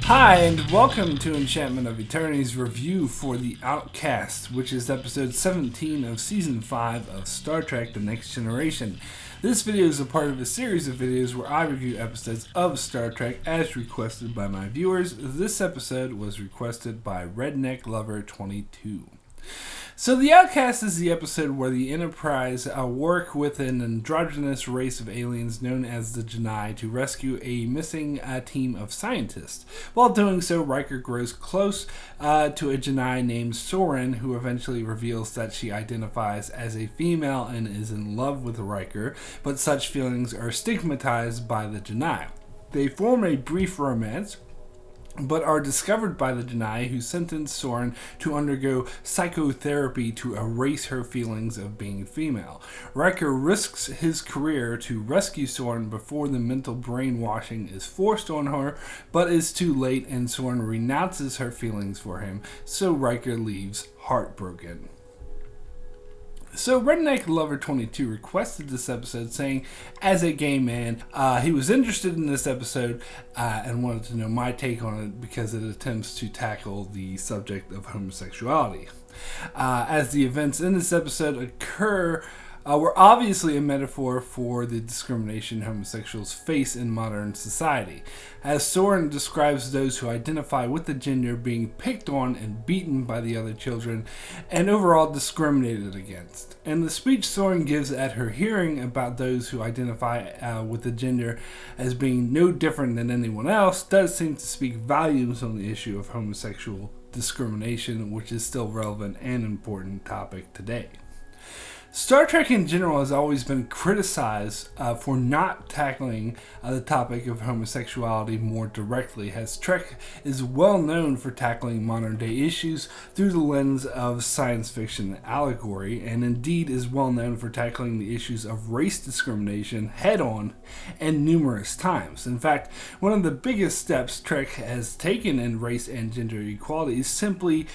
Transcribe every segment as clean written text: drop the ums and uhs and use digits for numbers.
Hi, and welcome to Enchantment of Eternity's review for the Outcast, which is episode 17 of season 5 of Star Trek The Next Generation. This video is a part of a series of videos where I review episodes of Star Trek as requested by my viewers. This episode was requested by Redneck Lover 22. So the Outcast is the episode where the Enterprise work with an androgynous race of aliens known as the Janai to rescue a missing team of scientists. While doing so, Riker grows close to a Janai named Soaring, who eventually reveals that she identifies as a female and is in love with Riker, but such feelings are stigmatized by the Janai. They form a brief romance, but are discovered by the Janai, who sentence Soaring to undergo psychotherapy to erase her feelings of being female. Riker risks his career to rescue Soaring before the mental brainwashing is forced on her, but is too late and Soaring renounces her feelings for him, so Riker leaves heartbroken. So Redneck Lover 22 requested this episode, saying, as a gay man, he was interested in this episode and wanted to know my take on it because it attempts to tackle the subject of homosexuality. As the events in this episode occur, were obviously a metaphor for the discrimination homosexuals face in modern society, as Soaring describes those who identify with the gender being picked on and beaten by the other children, and overall discriminated against. And the speech Soaring gives at her hearing about those who identify with the gender as being no different than anyone else does seem to speak volumes on the issue of homosexual discrimination, which is still relevant and important topic today. Star Trek in general has always been criticized for not tackling the topic of homosexuality more directly, as Trek is well known for tackling modern day issues through the lens of science fiction allegory, and indeed is well known for tackling the issues of race discrimination head on and numerous times. In fact, one of the biggest steps Trek has taken in race and gender equality is simply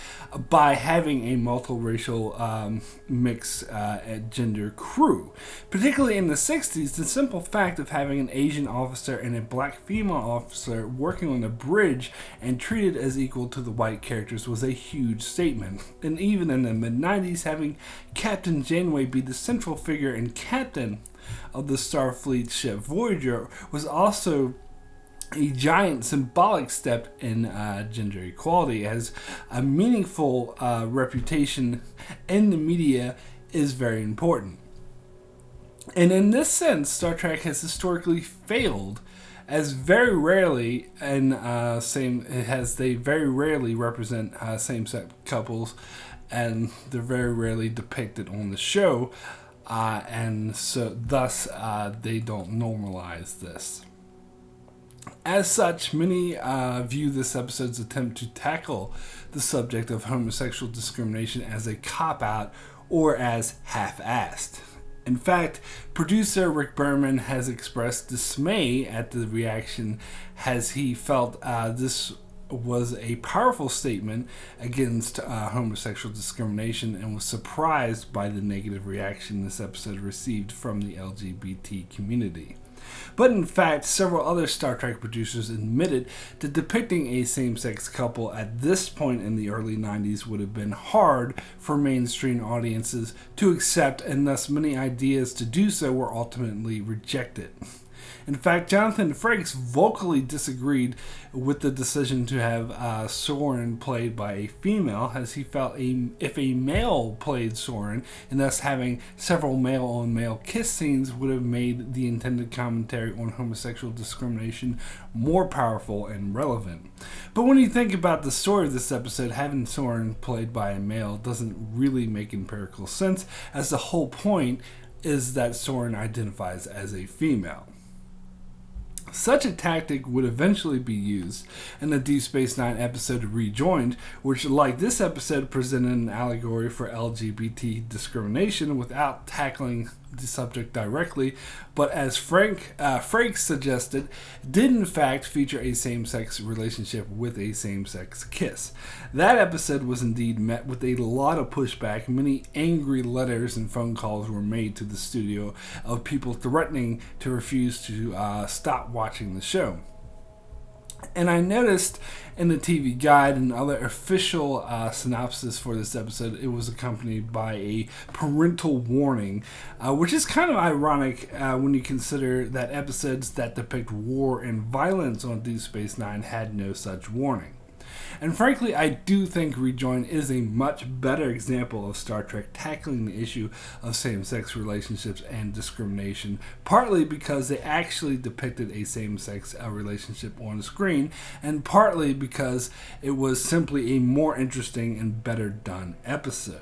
by having a multiracial mix gender crew. Particularly in the 60s, the simple fact of having an Asian officer and a black female officer working on the bridge and treated as equal to the white characters was a huge statement. And even in the mid-90s, having Captain Janeway be the central figure and captain of the Starfleet ship Voyager was also a giant symbolic step in gender equality, as a meaningful reputation in the media is very important. And in this sense, Star Trek has historically failed, as very rarely they very rarely represent same-sex couples, and they're very rarely depicted on the show, and so thus they don't normalize this. As such, many view this episode's attempt to tackle the subject of homosexual discrimination as a cop-out or as half-assed. In fact, producer Rick Berman has expressed dismay at the reaction, as he felt this was a powerful statement against homosexual discrimination and was surprised by the negative reaction this episode received from the LGBT community. But in fact, several other Star Trek producers admitted that depicting a same-sex couple at this point in the early 90s would have been hard for mainstream audiences to accept, and thus many ideas to do so were ultimately rejected. In fact, Jonathan Frakes vocally disagreed with the decision to have Soaring played by a female, as he felt if a male played Soaring, and thus having several male-on-male kiss scenes would have made the intended commentary on homosexual discrimination more powerful and relevant. But when you think about the story of this episode, having Soaring played by a male doesn't really make empirical sense, as the whole point is that Soaring identifies as a female. Such a tactic would eventually be used in the Deep Space Nine episode Rejoined, which, like this episode, presented an allegory for LGBT discrimination without tackling the subject directly, but as Frakes suggested, did in fact feature a same-sex relationship with a same-sex kiss. That episode was indeed met with a lot of pushback. Many angry letters and phone calls were made to the studio of people threatening to refuse to stop watching the show. And I noticed in the TV guide and other official synopsis for this episode, it was accompanied by a parental warning, which is kind of ironic when you consider that episodes that depict war and violence on Deep Space Nine had no such warning. And frankly, I do think Rejoined is a much better example of Star Trek tackling the issue of same-sex relationships and discrimination, partly because they actually depicted a same-sex relationship on screen, and partly because it was simply a more interesting and better done episode.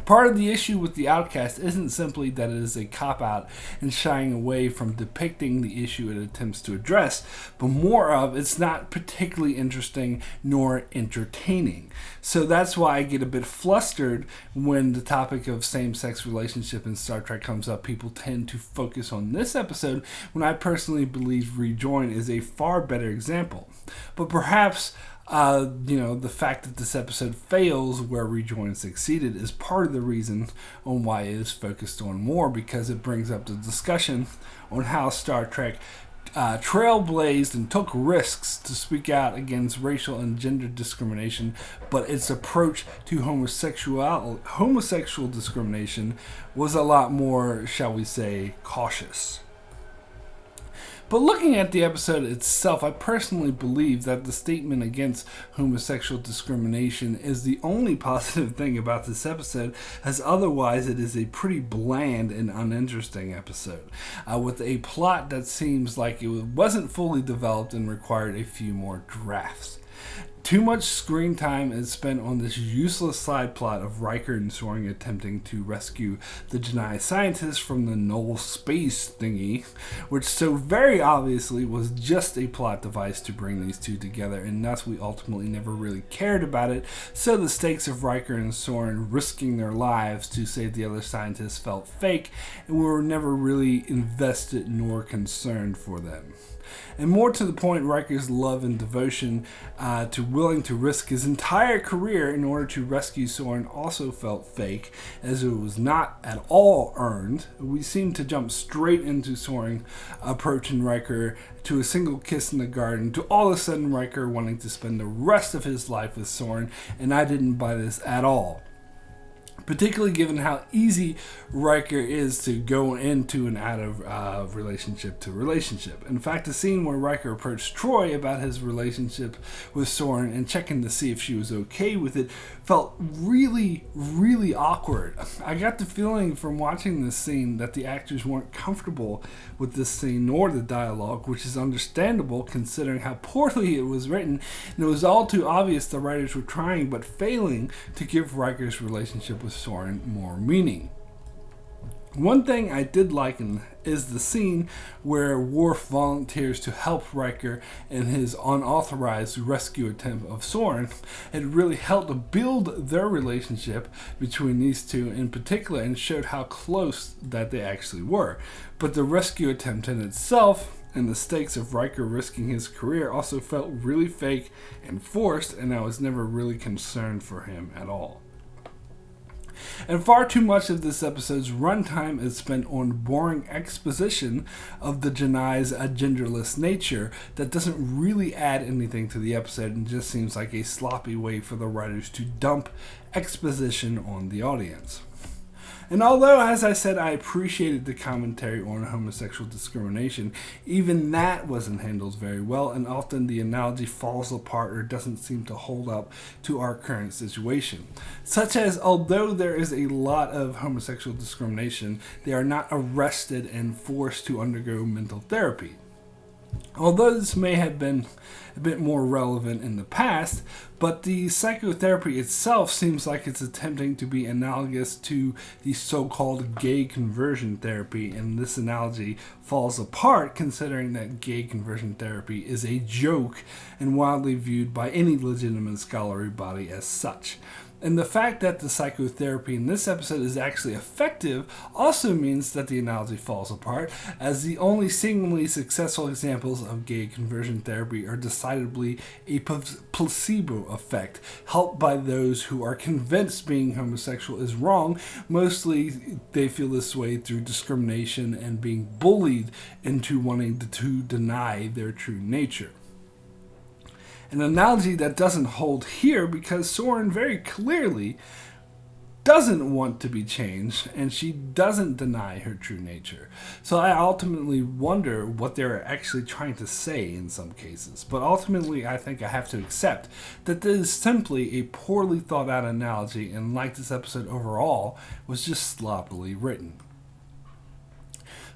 Part of the issue with the Outcast isn't simply that it is a cop-out and shying away from depicting the issue it attempts to address, but more of it's not particularly interesting nor entertaining. So that's why I get a bit flustered when the topic of same-sex relationship in Star Trek comes up. People tend to focus on this episode when I personally believe Rejoin is a far better example. But perhaps the fact that this episode fails where Rejoin succeeded is part of the reason on why it is focused on more, because it brings up the discussion on how Star Trek trailblazed and took risks to speak out against racial and gender discrimination, but its approach to homosexual discrimination was a lot more, shall we say, cautious. But looking at the episode itself, I personally believe that the statement against homosexual discrimination is the only positive thing about this episode, as otherwise it is a pretty bland and uninteresting episode, with a plot that seems like it wasn't fully developed and required a few more drafts. Too much screen time is spent on this useless side plot of Riker and Soaring attempting to rescue the Janai scientists from the null space thingy, which so very obviously was just a plot device to bring these two together, and thus we ultimately never really cared about it, so the stakes of Riker and Soaring risking their lives to save the other scientists felt fake, and we were never really invested nor concerned for them. And more to the point, Riker's love and devotion to willing to risk his entire career in order to rescue Soaring also felt fake, as it was not at all earned. We seemed to jump straight into Soaring approaching Riker to a single kiss in the garden, to all of a sudden Riker wanting to spend the rest of his life with Soaring, and I didn't buy this at all. Particularly given how easy Riker is to go into and out of relationship to relationship. In fact, the scene where Riker approached Troy about his relationship with Soaring and checking to see if she was okay with it felt really, really awkward. I got the feeling from watching this scene that the actors weren't comfortable with this scene nor the dialogue, which is understandable considering how poorly it was written, and it was all too obvious the writers were trying but failing to give Riker's relationship with Soaring more meaning. One thing I did like is the scene where Worf volunteers to help Riker in his unauthorized rescue attempt of Soaring. It really helped to build their relationship between these two in particular and showed how close that they actually were. But the rescue attempt in itself and the stakes of Riker risking his career also felt really fake and forced, and I was never really concerned for him at all. And far too much of this episode's runtime is spent on boring exposition of the Janai's genderless nature that doesn't really add anything to the episode and just seems like a sloppy way for the writers to dump exposition on the audience. And although, as I said, I appreciated the commentary on homosexual discrimination, even that wasn't handled very well, and often the analogy falls apart or doesn't seem to hold up to our current situation. Such as, although there is a lot of homosexual discrimination, they are not arrested and forced to undergo mental therapy. Although this may have been a bit more relevant in the past, but the psychotherapy itself seems like it's attempting to be analogous to the so-called gay conversion therapy, and this analogy falls apart considering that gay conversion therapy is a joke and widely viewed by any legitimate scholarly body as such. And the fact that the psychotherapy in this episode is actually effective also means that the analogy falls apart, as the only seemingly successful examples of gay conversion therapy are decidedly a placebo effect, helped by those who are convinced being homosexual is wrong. Mostly they feel this way through discrimination and being bullied into wanting to deny their true nature. An analogy that doesn't hold here because Soaring very clearly doesn't want to be changed, and she doesn't deny her true nature. So I ultimately wonder what they're actually trying to say in some cases. But ultimately, I think I have to accept that this is simply a poorly thought out analogy, and like this episode overall, was just sloppily written.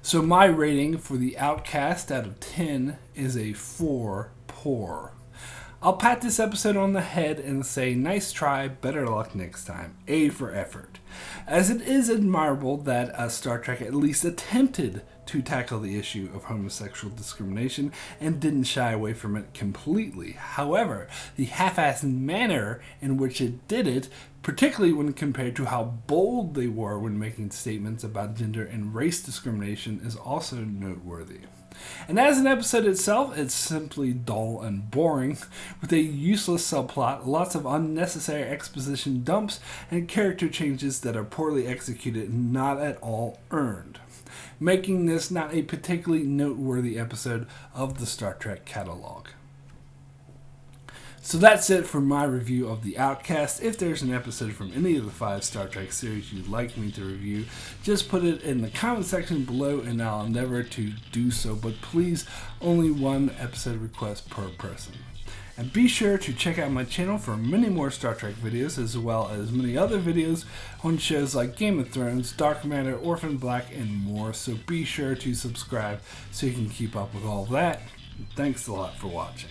So my rating for the Outcast out of 10 is a 4 poor. I'll pat this episode on the head and say, nice try, better luck next time. A for effort. As it is admirable that Star Trek at least attempted to tackle the issue of homosexual discrimination and didn't shy away from it completely. However, the half-assed manner in which it did it, particularly when compared to how bold they were when making statements about gender and race discrimination, is also noteworthy. And as an episode itself, it's simply dull and boring, with a useless subplot, lots of unnecessary exposition dumps, and character changes that are poorly executed and not at all earned, making this not a particularly noteworthy episode of the Star Trek catalog. So that's it for my review of The Outcast. If there's an episode from any of the 5 Star Trek series you'd like me to review, just put it in the comment section below and I'll endeavor to do so. But please, only 1 episode request per person. And be sure to check out my channel for many more Star Trek videos, as well as many other videos on shows like Game of Thrones, Dark Matter, Orphan Black, and more. So be sure to subscribe so you can keep up with all that. Thanks a lot for watching.